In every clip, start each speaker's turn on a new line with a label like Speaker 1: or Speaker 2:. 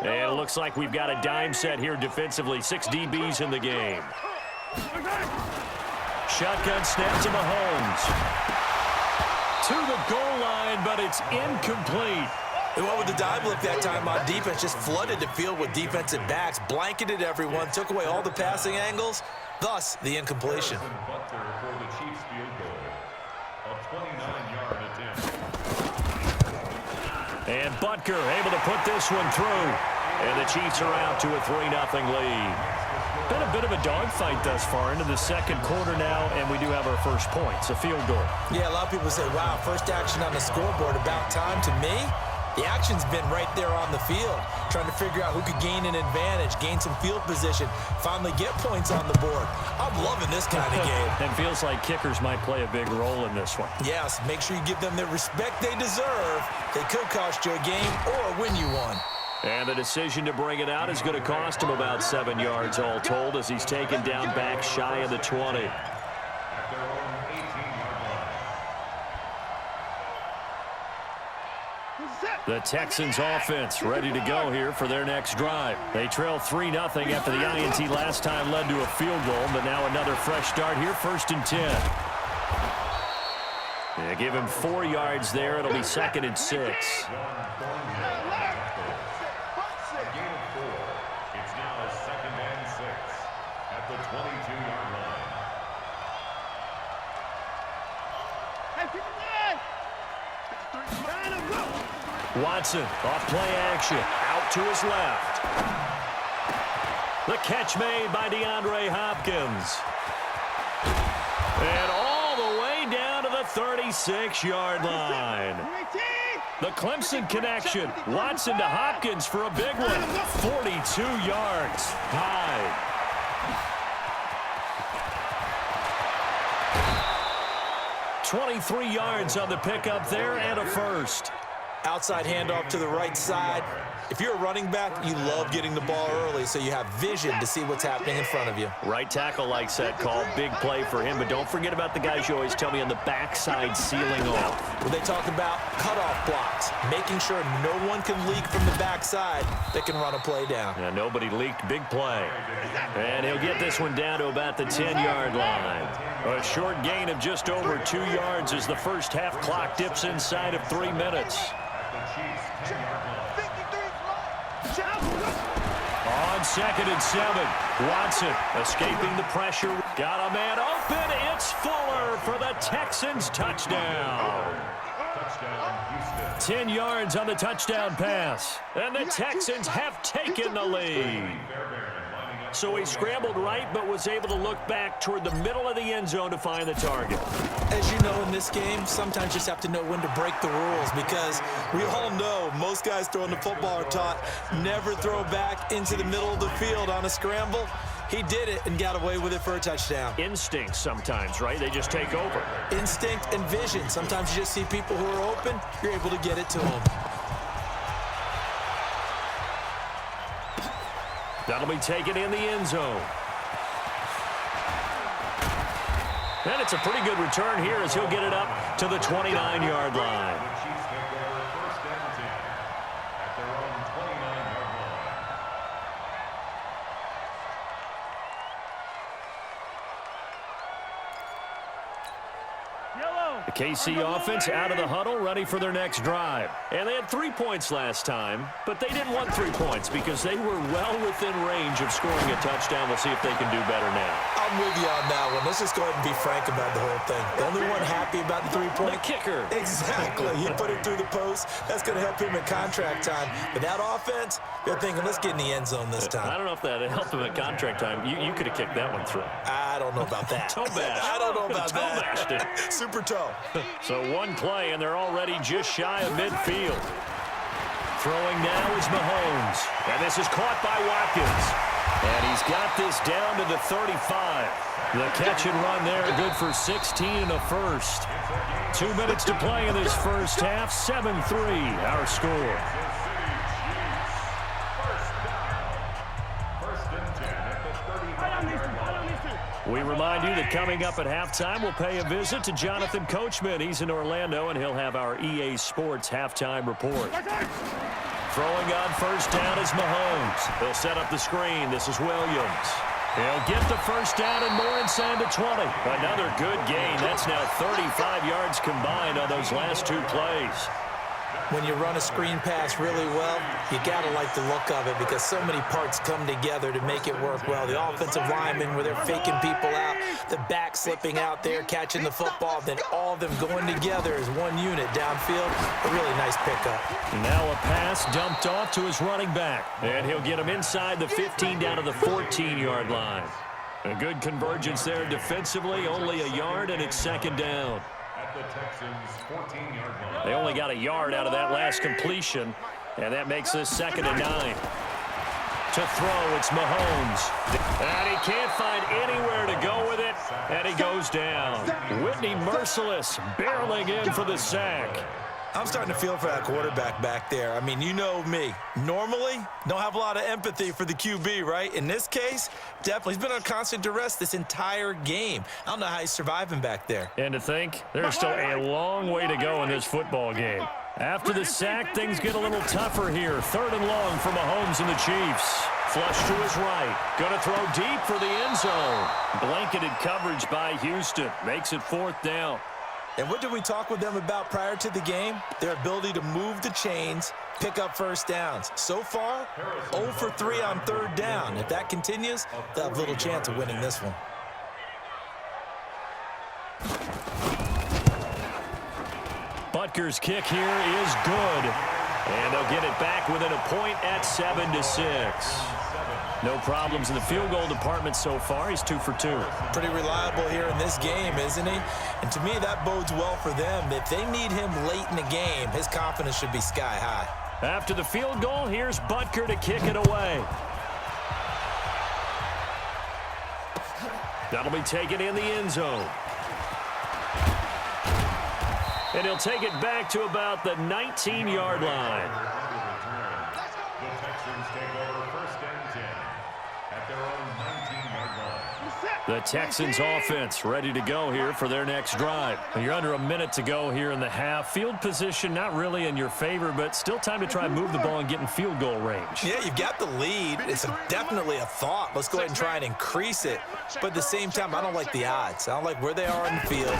Speaker 1: And it looks like we've got a dime set here defensively. 6 DBs in the game. Shotgun snap to Mahomes. To the goal line, but it's incomplete.
Speaker 2: They went with the dive look that time on defense, just flooded the field with defensive backs, blanketed everyone, took away all the passing angles, thus the incompletion.
Speaker 1: And Butker able to put this one through. And the Chiefs are out to a 3-0 lead. Been a bit of a dogfight thus far into the second quarter now, and we do have our first points, a field goal.
Speaker 2: Yeah, a lot of people say, wow, first action on the scoreboard, about time. To me, the action's been right there on the field, trying to figure out who could gain an advantage, gain some field position, finally get points on the board. I'm loving this kind of game.
Speaker 1: And feels like kickers might play a big role in this one.
Speaker 2: Yes, make sure you give them the respect they deserve. They could cost you a game or win you one.
Speaker 1: And the decision to bring it out is going to cost him about 7 yards all told as he's taken down back shy of the 20. The Texans offense ready to go here for their next drive. They trail 3-0 after the INT last time led to a field goal, but now another fresh start here, 1st and 10. They give him 4 yards there. It'll be 2nd and 6. Watson, off play action, out to his left. The catch made by DeAndre Hopkins. And all the way down to the 36-yard line. The Clemson connection. Watson to Hopkins for a big one. 42 yards high. $23 yards on the pickup there and a first.
Speaker 2: Outside handoff to the right side. If you're a running back, you love getting the ball early so you have vision to see what's happening in front of you.
Speaker 1: Right tackle likes that call. Big play for him, but don't forget about the guys you always tell me on the backside sealing off.
Speaker 2: When they talk about cutoff blocks, making sure no one can leak from the backside that can run a play down.
Speaker 1: Yeah, nobody leaked. Big play. And he'll get this one down to about the 10-yard line. A short gain of just over 2 yards as the first half clock dips inside of 3 minutes. On 2nd and 7, Watson escaping the pressure. Got a man open. It's Fuller for the Texans touchdown. 10 yards on the touchdown pass. And the Texans have taken the lead. So he scrambled right, but was able to look back toward the middle of the end zone to find the target.
Speaker 2: As you know, in this game, sometimes you just have to know when to break the rules because we all know most guys throwing the football are taught never throw back into the middle of the field on a scramble. He did it and got away with it for a touchdown.
Speaker 1: Instinct sometimes, right? They just take over.
Speaker 2: Instinct and vision. Sometimes you just see people who are open, you're able to get it to them.
Speaker 1: That'll be taken in the end zone. And it's a pretty good return here as he'll get it up to the 29-yard line. The KC offense out of the huddle, ready for their next drive. And they had 3 points last time, but they didn't want 3 points because they were well within range of scoring a touchdown. We'll see if they can do better now.
Speaker 2: I'm with you on that one. Let's just go ahead and be frank about the whole thing. The only one happy about the 3-point.
Speaker 1: The kicker.
Speaker 2: Exactly. He put it through the post. That's going to help him in contract time. But that offense, they're thinking, let's get in the end zone this time.
Speaker 1: I don't know if that helped him at contract time. You could have kicked that one through.
Speaker 2: I don't know about that.
Speaker 1: Toe bash.
Speaker 2: I don't know about
Speaker 1: toe
Speaker 2: that.
Speaker 1: Bashed it.
Speaker 2: Super toe.
Speaker 1: So one play, and they're already just shy of midfield. Throwing now is Mahomes. And this is caught by Watkins. And he's got this down to the 35. The catch and run there, good for 16 and a first. 2 minutes to play in this first half. 7-3, our score. We remind you that coming up at halftime, we'll pay a visit to Jonathan Coachman. He's in Orlando, and he'll have our EA Sports halftime report. Throwing on first down is Mahomes. He'll set up the screen. This is Williams. He'll get the first down and more inside the 20. Another good gain. That's now 35 yards combined on those last two plays.
Speaker 2: When you run a screen pass really well, you got to like the look of it because so many parts come together to make it work well. The offensive linemen, where they're faking people out, the back slipping out there, catching the football, then all of them going together as one unit downfield. A really nice pickup.
Speaker 1: Now a pass dumped off to his running back, and he'll get him inside the 15 down to the 14-yard line. A good convergence there defensively, only a yard, and it's second down.
Speaker 3: The Texans 14-yard line.
Speaker 1: They only got a yard out of that last completion, and that makes this 2nd and 9. To throw, it's Mahomes. And he can't find anywhere to go with it, and he goes down. Whitney Merciless barreling in for the sack.
Speaker 2: I'm starting to feel for that quarterback back there. I mean, you know me. Normally, don't have a lot of empathy for the QB, right? In this case, definitely. He's been on constant duress this entire game. I don't know how he's surviving back there.
Speaker 1: And to think, there's still a long way to go in this football game. After the sack, things get a little tougher here. 3rd and long for Mahomes and the Chiefs. Flush to his right. Going to throw deep for the end zone. Blanketed coverage by Houston. Makes it 4th down.
Speaker 2: And what did we talk with them about prior to the game? Their ability to move the chains, pick up first downs. So far, 0 for 3 on 3rd down. If that continues, they'll have little chance of winning this one.
Speaker 1: Butker's kick here is good. And they'll get it back within a point at 7-6. No problems in the field goal department so far. He's 2 for 2.
Speaker 2: Pretty reliable here in this game, isn't he? And to me, that bodes well for them. If they need him late in the game, his confidence should be sky high.
Speaker 1: After the field goal, here's Butker to kick it away. That'll be taken in the end zone. And he'll take it back to about the 19-yard line.
Speaker 3: The Texans take over 1st and 10 at their own 19-yard line.
Speaker 1: The Texans offense ready to go here for their next drive. You're under a minute to go here in the half. Field position not really in your favor, but still time to try and move the ball and get in field goal range.
Speaker 2: Yeah, you've got the lead. It's definitely a thought. Let's go ahead and try and increase it. But at the same time, I don't like the odds. I don't like where they are on the field.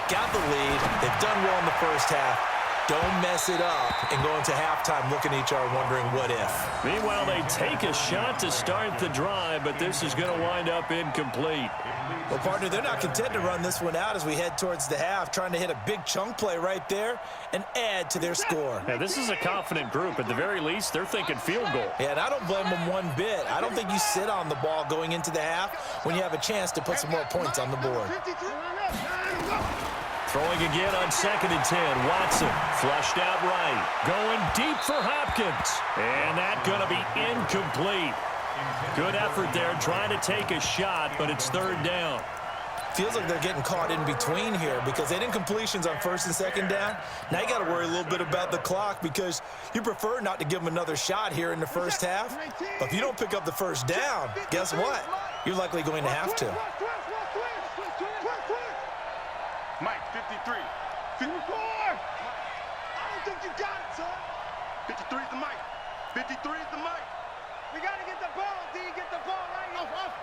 Speaker 2: Got the lead. They've done well in the first half. Don't mess it up and go into halftime looking at each other wondering what if.
Speaker 1: Meanwhile, they take a shot to start the drive, but this is going to wind up incomplete.
Speaker 2: Well, partner, they're not content to run this one out as we head towards the half, trying to hit a big chunk play right there and add to their score.
Speaker 1: Yeah, this is a confident group. At the very least, they're thinking field goal.
Speaker 2: Yeah, and I don't blame them one bit. I don't think you sit on the ball going into the half when you have a chance to put some more points on the board.
Speaker 1: Throwing again on 2nd and 10. Watson flushed out right. Going deep for Hopkins. And that's going to be incomplete. Good effort there trying to take a shot, but it's 3rd down.
Speaker 2: Feels like they're getting caught in between here because they didn't completions on 1st and 2nd down. Now you got to worry a little bit about the clock because you prefer not to give them another shot here in the first half. But if you don't pick up the first down, guess what? You're likely going to have to.
Speaker 4: Mike, 53. 54! I don't think you got it, son. 53 is the mic. 53 is the mic. We got to get the ball, D. Get the ball right off.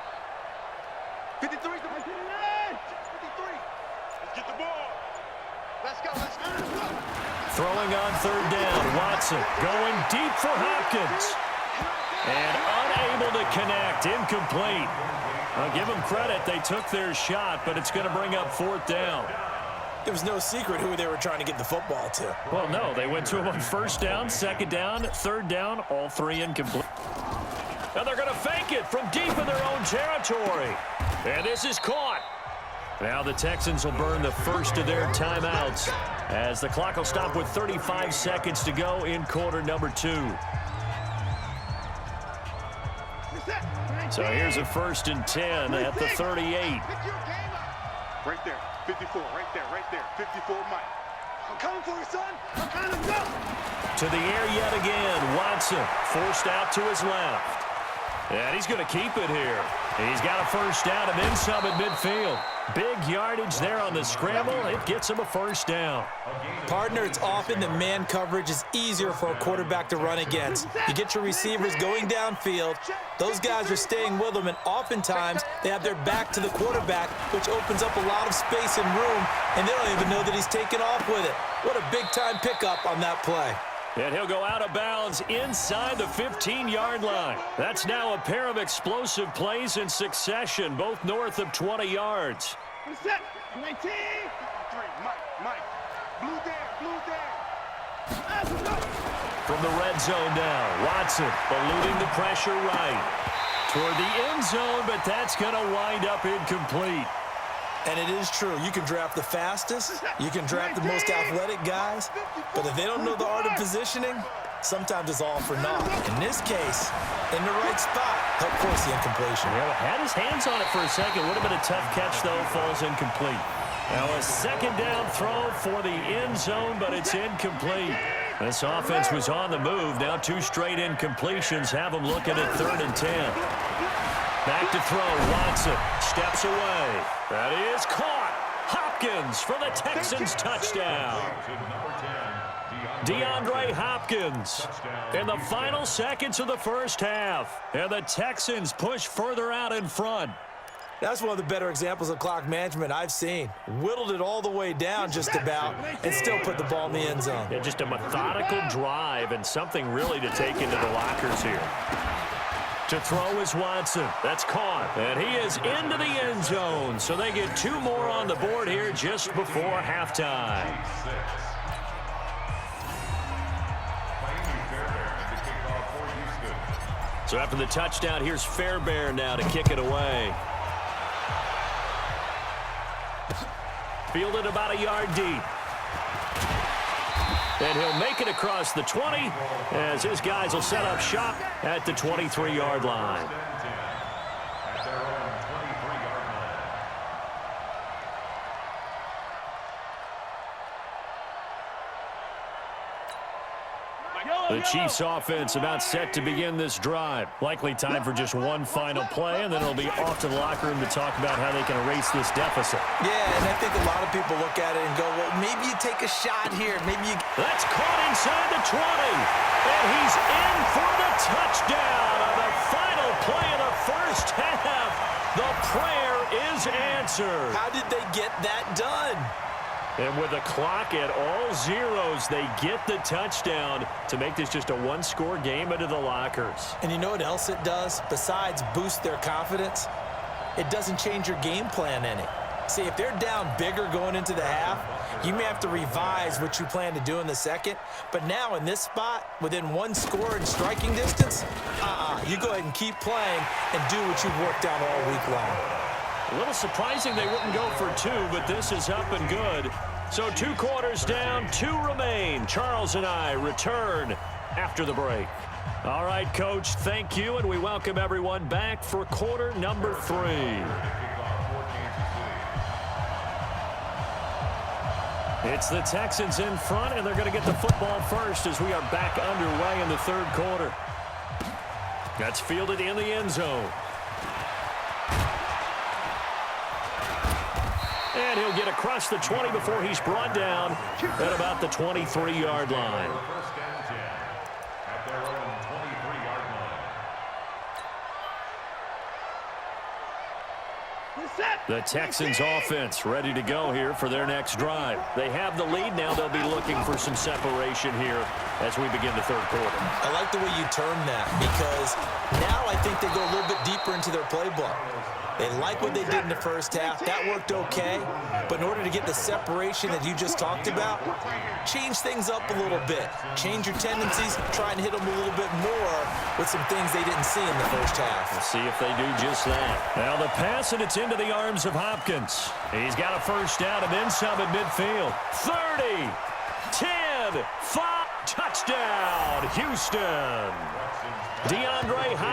Speaker 4: 53 is the mic. 53. Let's get the ball. Let's go.
Speaker 1: Throwing on 3rd down. Watson going deep for Hopkins. And unable to connect. Incomplete. I'll give them credit. They took their shot, but it's going to bring up 4th down.
Speaker 2: It was no secret who they were trying to get the football to.
Speaker 1: Well, no. They went to him on 1st down, 2nd down, 3rd down, all 3 incomplete. And they're going to fake it from deep in their own territory. And this is caught. Now the Texans will burn the first of their timeouts as the clock will stop with 35 seconds to go in quarter number 2. So here's a 1st and 10 at the 38.
Speaker 4: Right there. 54. Right there. 54, Mike.
Speaker 5: I'm coming for you, son. I'm trying to go.
Speaker 1: To the air yet again. Watson forced out to his left. And he's going to keep it here. He's got a first down and then some at midfield. Big yardage there on the scramble. It gets him a first down.
Speaker 2: Partner, it's often that man coverage is easier for a quarterback to run against. You get your receivers going downfield. Those guys are staying with them, and oftentimes they have their back to the quarterback, which opens up a lot of space and room, and they don't even know that he's taken off with it. What a big-time pickup on that play.
Speaker 1: And he'll go out of bounds inside the 15-yard line. That's now a pair of explosive plays in succession, both north of 20 yards.
Speaker 5: Set. 19.
Speaker 4: 3, Mike. Blue there.
Speaker 1: From the red zone now, Watson eluding the pressure right. Toward the end zone, but that's going to wind up incomplete.
Speaker 2: And it is true. You can draft the fastest. You can draft the most athletic guys. But if they don't know the art of positioning, sometimes it's all for naught. In this case, in the right spot, helped force the incompletion.
Speaker 1: Yeah, had his hands on it for a second. Would have been a tough catch, though. Falls incomplete. Now a second down throw for the end zone, but it's incomplete. This offense was on the move. Now 2 straight incompletions have them looking at 3rd and 10. Back to throw. Watson steps away. That is caught. Hopkins for the Texans touchdown. DeAndre Hopkins in the final seconds of the first half. And the Texans push further out in front.
Speaker 2: That's one of the better examples of clock management I've seen. Whittled it all the way down just about and still put the ball in the end zone.
Speaker 1: Yeah, just a methodical drive and something really to take into the lockers here. To throw is Watson. That's caught. And he is into the end zone. So they get 2 more on the board here just before halftime. So after the touchdown, here's Fairbairn now to kick it away. Fielded about a yard deep. And he'll make it across the 20 as his guys will set up shop at the 23-yard line. The Chiefs offense about set to begin this drive. Likely time for just one final play, and then it'll be off to the locker room to talk about how they can erase this deficit.
Speaker 2: Yeah, and I think a lot of people look at it and go, well, maybe you take a shot here. Maybe you...
Speaker 1: That's caught inside the 20. And he's in for the touchdown on the final play of the first half. The prayer is answered.
Speaker 2: How did they get that done?
Speaker 1: And with the clock at all zeros, they get the touchdown to make this just a one-score game into the lockers.
Speaker 2: And you know what else it does? Besides boost their confidence, it doesn't change your game plan any. See, if they're down bigger going into the half, you may have to revise what you plan to do in the second. But now in this spot, within 1 score in striking distance, you go ahead and keep playing and do what you've worked out all week long.
Speaker 1: A little surprising they wouldn't go for 2, but this is up and good. So 2 quarters down, 2 remain. Charles and I return after the break. All right, Coach, thank you, and we welcome everyone back for quarter number 3. It's the Texans in front, and they're going to get the football first as we are back underway in the 3rd quarter. That's fielded in the end zone. And he'll get across the 20 before he's brought down at about the 23-yard line. The Texans offense ready to go here for their next drive. They have the lead now. They'll be looking for some separation here as we begin the 3rd quarter.
Speaker 2: I like the way you term that because now I think they go a little bit deeper into their playbook. They like what they did in the first half. That worked okay. But in order to get the separation that you just talked about, change things up a little bit. Change your tendencies. Try and hit them a little bit more with some things they didn't see in the first half.
Speaker 1: We'll see if they do just that. Now the pass, and it's into the arms of Hopkins. He's got a first down and then some at midfield. 30, 10, 5, touchdown, Houston. DeAndre Hopkins.